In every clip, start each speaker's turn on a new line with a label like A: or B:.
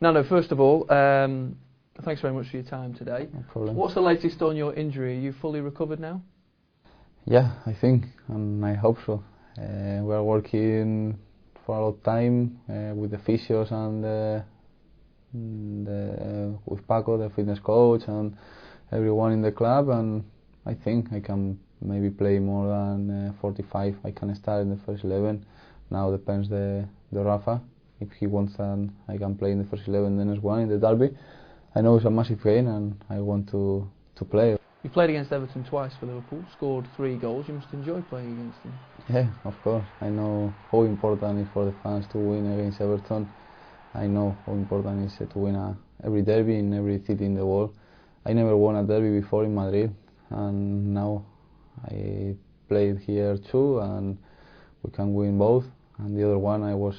A: Nando, first of all, thanks very much for your time today.
B: No problem.
A: What's the latest on your injury? Are you fully recovered now?
B: Yeah, I think, and I hope so. We are working for a lot of time with the physios and with Paco, the fitness coach, and everyone in the club, and I think I can maybe play more than 45. I can start in the first 11. Now depends the Rafa. If he wants, then I can play in the first 11 the next one in the derby. I know it's a massive game and I want to play.
A: You played against Everton twice for Liverpool, scored 3 goals. You must enjoy playing against them.
B: Yeah, of course. I know how important it is for the fans to win against Everton. I know how important it is to win every derby in every city in the world. I never won a derby before in Madrid, and now I played here too, and we can win both. And the other one I was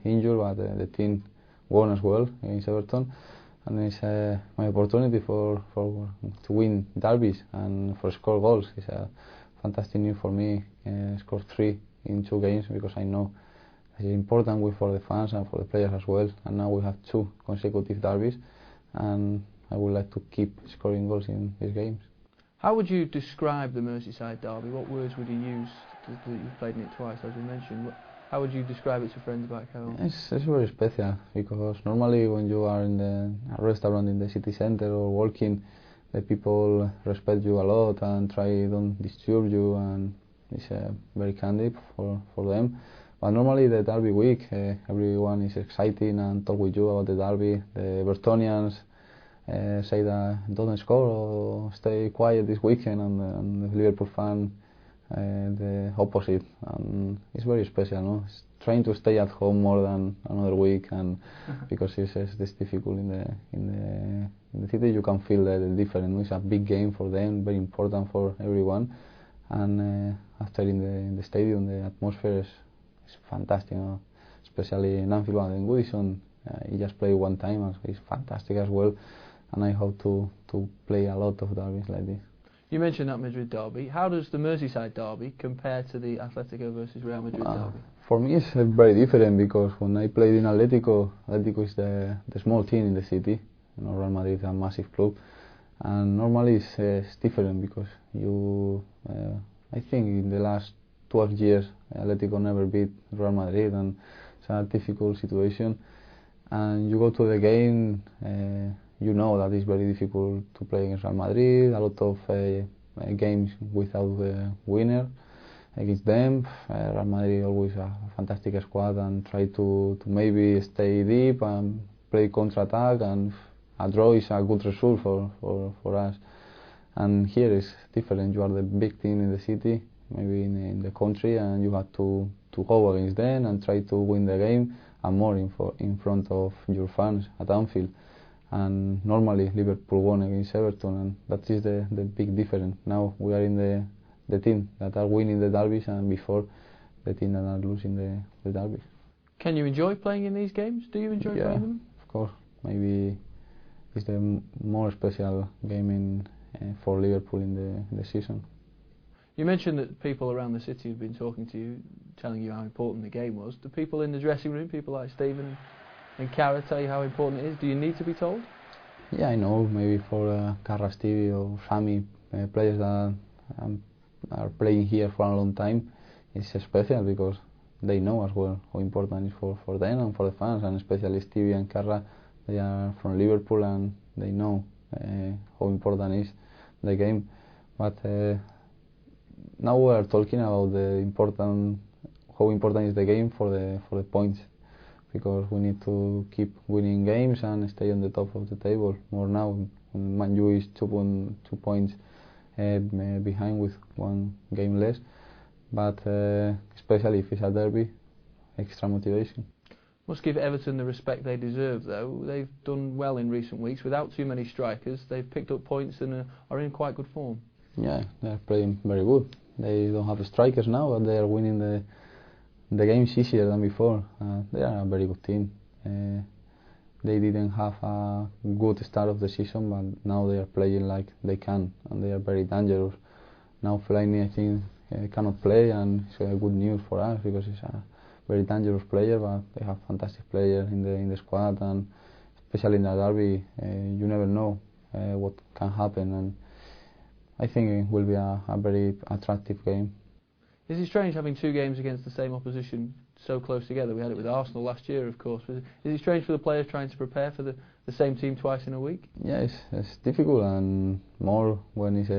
B: injured, but the team won as well against Everton. And it's my opportunity to win derbies and for score goals. It's a fantastic news for me. Scored 3 in 2 games because I know it's important for the fans and for the players as well. And now we have 2 consecutive derbies, and I would like to keep scoring goals in these games.
A: How would you describe the Merseyside derby? What words would you use? You've played in it twice, as we mentioned. How would you describe it to friends back home?
B: It's very special because normally when you are in a restaurant in the city center or walking, the people respect you a lot and don't disturb you, and it's very candy for them. But normally the derby week, everyone is excited and talk with you about the derby. The Evertonians say that don't score or stay quiet this weekend, and the Liverpool fan the opposite, and it's very special, no? It's trying to stay at home more than another week, and because it's difficult in the city, you can feel the difference. It's a big game for them, very important for everyone, and after in the stadium, the atmosphere is fantastic, no? Especially in Anfield and Goodison. He just played one time, and it's fantastic as well, and I hope to play a lot of derbies like this.
A: You mentioned that Madrid derby. How does the Merseyside derby compare to the Atletico versus Real Madrid derby?
B: For me, it's very different because when I played in Atletico is the small team in the city. You know, Real Madrid is a massive club, and normally it's different because I think in the last 12 years, Atletico never beat Real Madrid, and it's a difficult situation. And you go to the game. You know that it's very difficult to play against Real Madrid, a lot of games without the winner against them. Real Madrid always a fantastic squad and try to maybe stay deep and play counter-attack, and a draw is a good result for us. And here is different. You are the big team in the city, maybe in the country, and you have to go against them and try to win the game, and more in front of your fans at Anfield. And normally Liverpool won against Everton, and that is the big difference. Now we are in the team that are winning the derbies, and before the team that are losing the derbies.
A: Can you enjoy playing in these games? Do you enjoy playing them?
B: Of course. Maybe it's the more special game for Liverpool in the season.
A: You mentioned that people around the city have been talking to you, telling you how important the game was. Do people in the dressing room, people like Stephen and Cara, tell you how important it is? Do you need to be told?
B: Yeah, I know. Maybe for Cara, Stevie or Sammy, players that are playing here for a long time, it's special because they know as well how important it is for them and for the fans, and especially Stevie and Cara, they are from Liverpool and they know how important is the game. But now we are talking about how important is the game for the points, because we need to keep winning games and stay on the top of the table more now. Man U is 2 points behind with 1 game less, but especially if it's a derby, extra motivation.
A: Must give Everton the respect they deserve, though. They've done well in recent weeks without too many strikers. They've picked up points and are in quite good form. Yeah,
B: they're playing very good. They don't have strikers now, but they are winning the games easier than before. They are a very good team. They didn't have a good start of the season, but now they are playing like they can, and they are very dangerous. Now Fellaini, I think, cannot play, and it's good news for us because he's a very dangerous player, but they have fantastic players in the squad, and especially in a derby, you never know what can happen, and I think it will be a very attractive game.
A: Is it strange having two games against the same opposition so close together? We had it with Arsenal last year, of course. Is it strange for the players trying to prepare for the same team twice in a week?
B: Yeah, it's difficult, and more when it's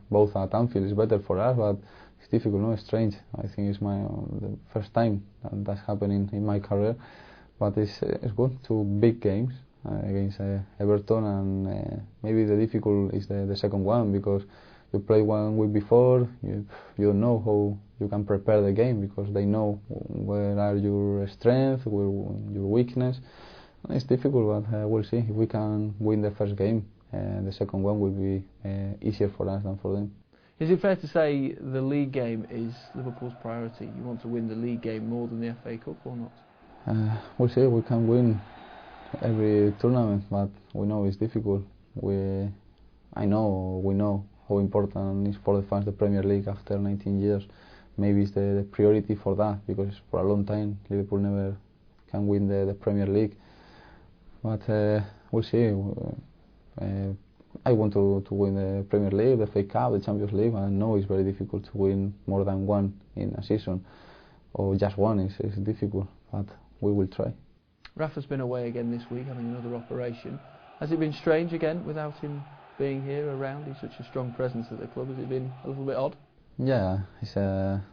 B: both at Anfield. It's better for us, but it's difficult. No, it's strange. I think it's the first time that's happening in my career, but it's good. Two big games against Everton, and maybe the difficult is the second one, because you play 1 week before, you don't know how you can prepare the game, because they know where are your strengths, where your weakness. It's difficult, but we'll see. If we can win the first game, the second one will be easier for us than for them.
A: Is it fair to say the league game is Liverpool's priority? You want to win the league game more than the FA Cup, or not?
B: We'll see. We can win every tournament, but we know it's difficult. We know how important it is for the fans the Premier League after 19 years. Maybe it's the priority for that, because for a long time Liverpool never can win the Premier League. But we'll see. I want to win the Premier League, the FA Cup, the Champions League. I know it's very difficult to win more than one in a season, or just one is difficult, but we will try.
A: Rafa's been away again this week, having another operation. Has it been strange again without him being here around? He's such a strong presence at the club. Has it been a little bit odd? Yeah,
B: it's a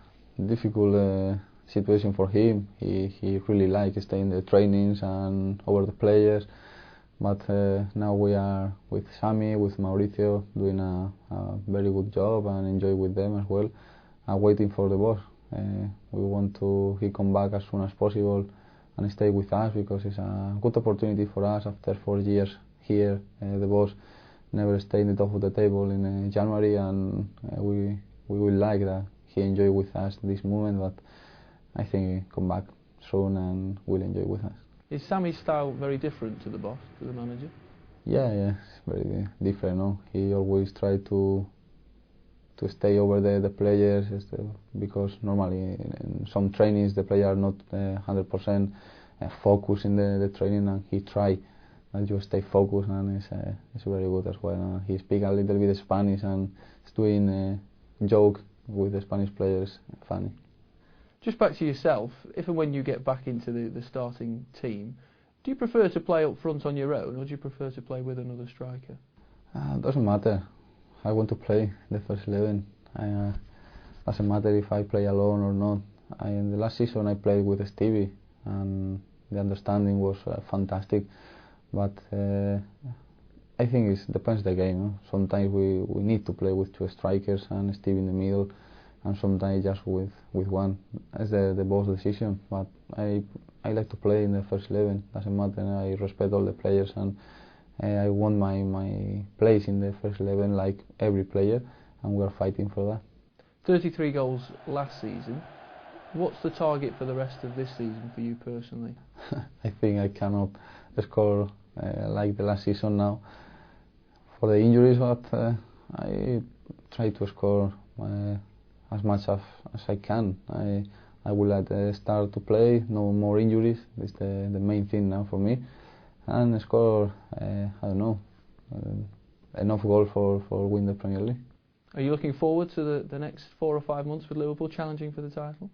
B: difficult situation for him. He really likes staying in the trainings and over the players, but now we are with Sammy, with Mauricio, doing a very good job and enjoy with them as well, and waiting for the boss. We want he come back as soon as possible and stay with us, because it's a good opportunity for us after 4 years here. The boss never stayed in the top of the table in January, and we will like that he enjoy with us this moment, but I think he come back soon and will enjoy with us.
A: Is Sammy's style very different to the boss, to the manager?
B: Yeah, it's very different. No, he always try to stay over the players, because normally in some trainings the players are not 100% focused in the training, and he try and you stay focused, and it's very good as well. He speaks a little bit Spanish, and is doing a joke with the Spanish players, funny.
A: Just back to yourself, if and when you get back into the starting team, do you prefer to play up front on your own, or do you prefer to play with another striker?
B: Doesn't matter. I want to play the first 11. Doesn't matter if I play alone or not. In the last season I played with Stevie, and the understanding was fantastic. But I think it depends the game. No? Sometimes we need to play with 2 strikers and Steve in the middle, and sometimes just with one. It's the boss decision. But I like to play in the first 11. Doesn't matter. I respect all the players, and I want my place in the first 11 like every player, and we are fighting for that. 33
A: goals last season. What's the target for the rest of this season for you personally?
B: I think I cannot score like the last season now for the injuries, but I try to score as much as I can. I will start to play, no more injuries. It's the main thing now for me, and score I don't know, enough goals for win the Premier League.
A: Are you looking forward to the next 4 or 5 months with Liverpool challenging for the title?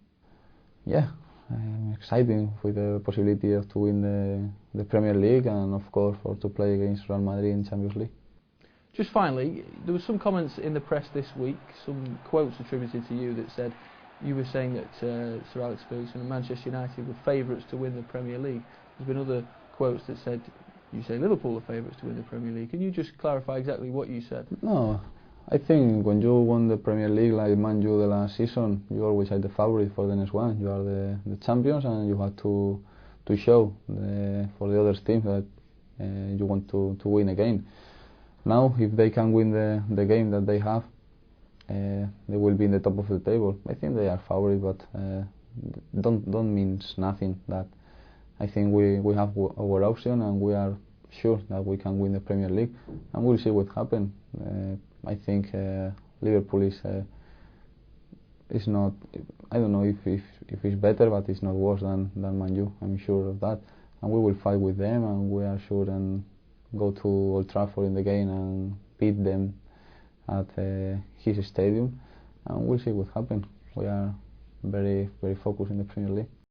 B: Yeah, I'm excited with the possibility of to win the Premier League, and of course to play against Real Madrid in Champions League.
A: Just finally, there were some comments in the press this week, some quotes attributed to you that said you were saying that Sir Alex Ferguson and Manchester United were favourites to win the Premier League. There's been other quotes that said you say Liverpool are favourites to win the Premier League. Can you just clarify exactly what you said?
B: No, I think when you won the Premier League like Man U the last season, you always are the favourite for the next one. You are the champions, and you have to show for the other teams that you want to win again. Now, if they can win the game that they have, they will be in the top of the table. I think they are favourite, but don't means nothing. That I think we have our option, and we are sure that we can win the Premier League, and we'll see what happens. I think Liverpool is not. I don't know if it's better, but it's not worse than Man U. I'm sure of that. we will fight with them, and we are sure and go to Old Trafford in the game and beat them at his stadium, and we'll see what happens. We are very focused in the Premier League.